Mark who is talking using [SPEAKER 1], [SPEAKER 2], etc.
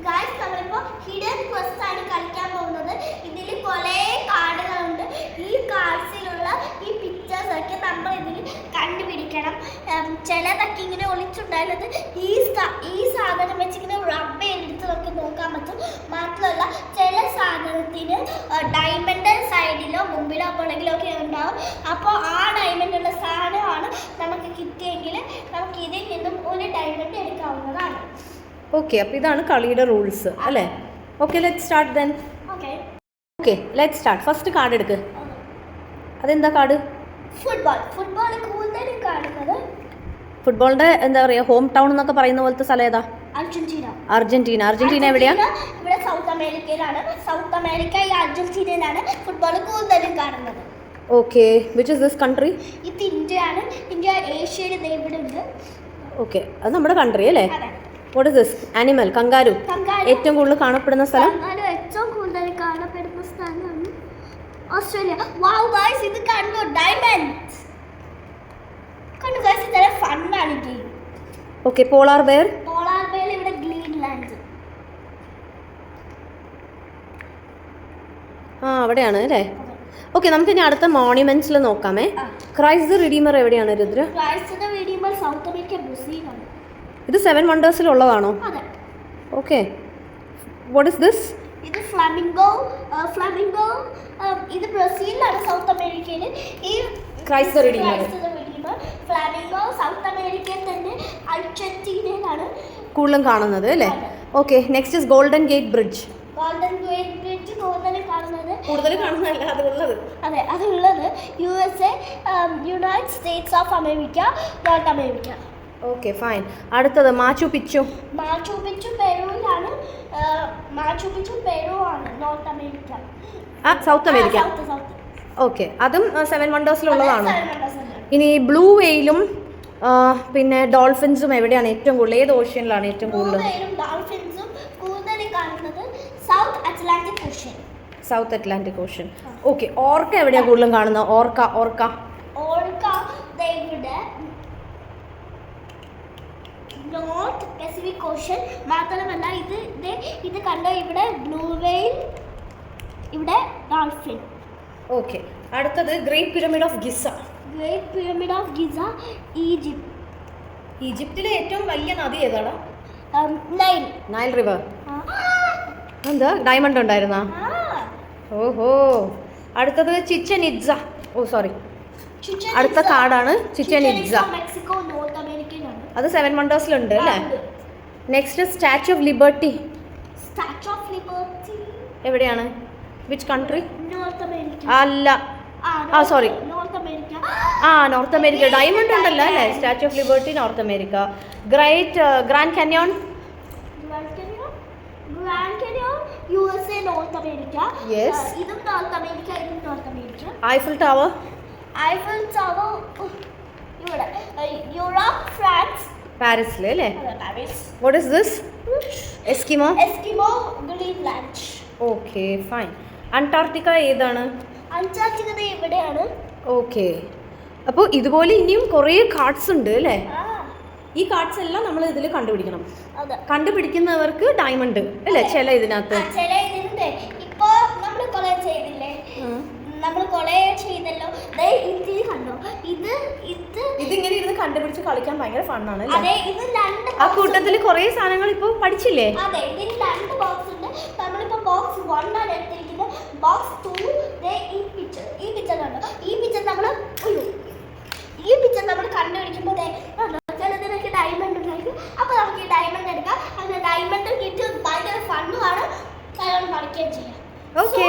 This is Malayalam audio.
[SPEAKER 1] ഗൈസ് നമ്മളിപ്പോ ഹിഡൻ ക്വസ്റ്റ് ആണ് കളിക്കാൻ പോകുന്നത്. ഇതിൽ കുറെ കാർഡുകളുണ്ട്. ഈ കാർഡ്സിലുള്ള ഈ പിക്ചേഴ്സ് ഒക്കെ നമ്മൾ ഇതിൽ കണ്ടുപിടിക്കണം. ചിലതൊക്കെ ഇങ്ങനെ ഒളിച്ചുണ്ടായിരുന്നത് ഈ സാധനം വെച്ച് ഇങ്ങനെ റബ്ബ് ചെയ്തെടുത്ത് നമുക്ക് നോക്കാൻ പറ്റും. മാത്രമല്ല ചില സാധനത്തിന് ഡയമണ്ട് സൈഡിലോ മുമ്പിലോ പുറകിലോ ഒക്കെ ഉണ്ടാവും. അപ്പോൾ ആ ഡയമണ്ട് ഉള്ള സാധനമാണ് നമുക്ക് കിട്ടിയെങ്കിൽ നമുക്ക് ഇതിൽ നിന്നും ഒരു ഡയമണ്ട് എടുക്കാവുന്നതാണ്.
[SPEAKER 2] ഓക്കെ, അപ്പോൾ ഇതാണ് കളിയുടെ റൂൾസ് അല്ലേ? Okay, let start then. Okay, let start. First card എടുക്ക്. അതെന്താ കാർഡ്?
[SPEAKER 1] ഫുട്ബോൾ കൂടുതലും കാണുന്നത്.
[SPEAKER 2] ഫുട്ബോളിന്റെ എന്താ പറയുക, ഹോം ടൗൺ എന്നൊക്കെ പറയുന്ന പോലത്തെ സ്ഥലം ഏതാ? അർജന്റീന എവിടെയാ?
[SPEAKER 1] ഇവിടെ സൗത്ത് അമേരിക്കയിലാണ്. സൗത്ത് അമേരിക്ക ഈ അർജന്റീനയിലാണ് ഫുട്ബോൾ കൂടുതലും കാണുന്നത്.
[SPEAKER 2] Okay, which is this country?
[SPEAKER 1] ഇത് ഇന്ത്യയാണ്. ഇന്ത്യ ഏഷ്യയിൽ ഇവിടെ ഉണ്ട്.
[SPEAKER 2] ഓക്കെ, അത് നമ്മുടെ കൺട്രി അല്ലേ? What is this? Animal, kangaroo. ഏറ്റവും കൂടുതൽ കാണപ്പെടുന്ന സ്ഥലം?
[SPEAKER 1] ഏറ്റവും കൂടുതൽ കാണപ്പെടുന്ന സ്ഥലമാണ് ഓസ്ട്രേലിയ. വൗ ഗയ്സ്, ഇത് കണ്ടോ? ഡയമണ്ട്സ് കണ്ടോ ഗയ്സ്? ഇത് നല്ല ഫൺ ആണ് ഗെയിം.
[SPEAKER 2] ഓക്കെ, പോളാർ ബെയർ
[SPEAKER 1] ഇവിടെ ഗ്രീൻലാൻഡ്.
[SPEAKER 2] അവിടെയാണ് അല്ലേ? ഓക്കെ, നമുക്ക് ഇനി അടുത്ത മോണ്യുമെന്റ്സിൽ നോക്കാമേ. ക്രൈസ്റ്റ് ദ റിഡീമർ എവിടെയാണ് Rudra?
[SPEAKER 1] Christ the Redeemer South America, ബ്രസീലാണ്.
[SPEAKER 2] ഇത് 7 വണ്ടേഴ്സിലുള്ളതാണോ?
[SPEAKER 1] അതെ.
[SPEAKER 2] Okay, what is this?
[SPEAKER 1] ഇത് ഫ്ലാമിംഗോ. ഇത് ബ്രസീലിലാണ്, സൗത്ത് അമേരിക്കയിൽ. ഈ
[SPEAKER 2] Christ the Redeemer
[SPEAKER 1] flamingo South അമേരിക്കയിൽ തന്നെ അർജന്റീനയിലാണ്
[SPEAKER 2] കൂടുതലും കാണുന്നത് അല്ലേ? Okay, next is Golden Gate Bridge. കൂടുതൽ കാണുന്നതല്ല,
[SPEAKER 1] അതെ, അതുള്ളത് USA, United States of America, north America.
[SPEAKER 2] Okay, fine. അടുത്തത് മാച്ചു പിച്ചു.
[SPEAKER 1] പെറുവിലാണ്. പെറു ആണ്, north America.
[SPEAKER 2] South America. Okay, അതും 7 വണ്ടേഴ്സിലുള്ളതാണ്. ഇനി ബ്ലൂ വെയിലും പിന്നെ ഡോൾഫിൻസും എവിടെയാണ് ഏറ്റവും കൂടുതൽ? ഏത് ഓഷ്യനിലാണ് ഏറ്റവും കൂടുതൽ?
[SPEAKER 1] ഡോൾഫിൻസും കൂടുതൽ കാണുന്നത് സൗത്ത് അറ്റ്ലാന്റിക് ഓഷ്യൻ.
[SPEAKER 2] ഓക്കെ, ഓർക്ക എവിടെയാണ് കൂടുതലും കാണുന്നത്? ഓർക്ക
[SPEAKER 1] നോർത്ത് പസഫിക് ഓഷ്യൻ. മാത്രമല്ല ഇത് കണ്ടോ, ഇവിടെ ബ്ലൂ വെയിൽ, ഇവിടെ ഡോൾഫിൻ.
[SPEAKER 2] ഓക്കെ, അടുത്തത് ഗ്രേറ്റ് പിരമിഡ് ഓഫ് ഗിസ. ഈജിപ്തിലെ ഏറ്റവും വലിയ നദി ഏതാണ്? Nile river. എന്താ, ഡയമണ്ട് ഉണ്ടായിരുന്ന? ഓഹോ. അടുത്തത് ചിച്ചൻ ഇറ്റ്സ. അടുത്ത കാർഡാണ് ചിച്ചൻ ഇറ്റ്സ. അത് 7 വണ്ടേഴ്സിലുണ്ട് അല്ലേ? Next Statue of Liberty. എവിടെയാണ്? Which country? അല്ല, സോറി, നോർത്ത് അമേരിക്ക. ഡയമണ്ട് ഉണ്ടല്ലോ അല്ലേ? Statue of Liberty North America. Grand Canyon
[SPEAKER 1] USA, North America.
[SPEAKER 2] Yes,
[SPEAKER 1] ഇതും നോർത്ത് അമേരിക്ക.
[SPEAKER 2] ഐഫിൽ ടവർ
[SPEAKER 1] ഇവിടെ യൂറോപ്പ്, ഫ്രാൻസ്,
[SPEAKER 2] പാരീസിൽ അല്ലേ? What is this? Eskimo,
[SPEAKER 1] Greenland.
[SPEAKER 2] Okay, fine. Antarctica ഏതാണ്?
[SPEAKER 1] അന്റാർട്ടിക്ക ഇവിടെയാണ്.
[SPEAKER 2] ഓക്കെ, അപ്പോൾ ഇതുപോലെ ഇനിയും കുറേ കാർഡ്സ് ഉണ്ട് അല്ലേ? ഈ കാർഡ്സ് എല്ലാം നമ്മൾ ഇതിൽ കണ്ടുപിടിക്കണം. കണ്ടുപിടിക്കുന്നവർക്ക് ഡയമണ്ട് അല്ലേ? ചില ഇതിനകത്ത്
[SPEAKER 1] ഇപ്പൊ നമ്മൾ കൊളേ ചെയ്തല്ലോ. കണ്ടോ,
[SPEAKER 2] ഇതിങ്ങനെ ഇരുന്ന് കണ്ടുപിടിച്ച് കളിക്കാൻ ഭയങ്കര ഫണ്ണാണ്. ആ കൂട്ടത്തിൽ കുറേ സാധനങ്ങൾ ഇപ്പോൾ പഠിച്ചില്ലേ?
[SPEAKER 1] അതെ, ഇതിൽ 2 ബോക്സ് ഉണ്ട്. നമ്മളിപ്പോ ബോക്സ് 1 ആണ് എടുത്തിരിക്കുന്നത്. ബോക്സ് 2 ഈ പിക്ചർ കണ്ടോ. ഈ പിക്ചർ നമ്മൾ കണ്ടുപിടിക്കുമ്പോൾ ചിലതിനൊക്കെ ഡയമണ്ട് ഉണ്ടായിരിക്കും. അപ്പൊ നമുക്ക് ഈ ഡയമണ്ട് എടുക്കാം. അങ്ങനെ ഡയമണ്ട് കിട്ടി ഭയങ്കര ഫണ്ണുമാണ്, കളിക്കുകയും ചെയ്യാം.
[SPEAKER 2] ഓക്കെ.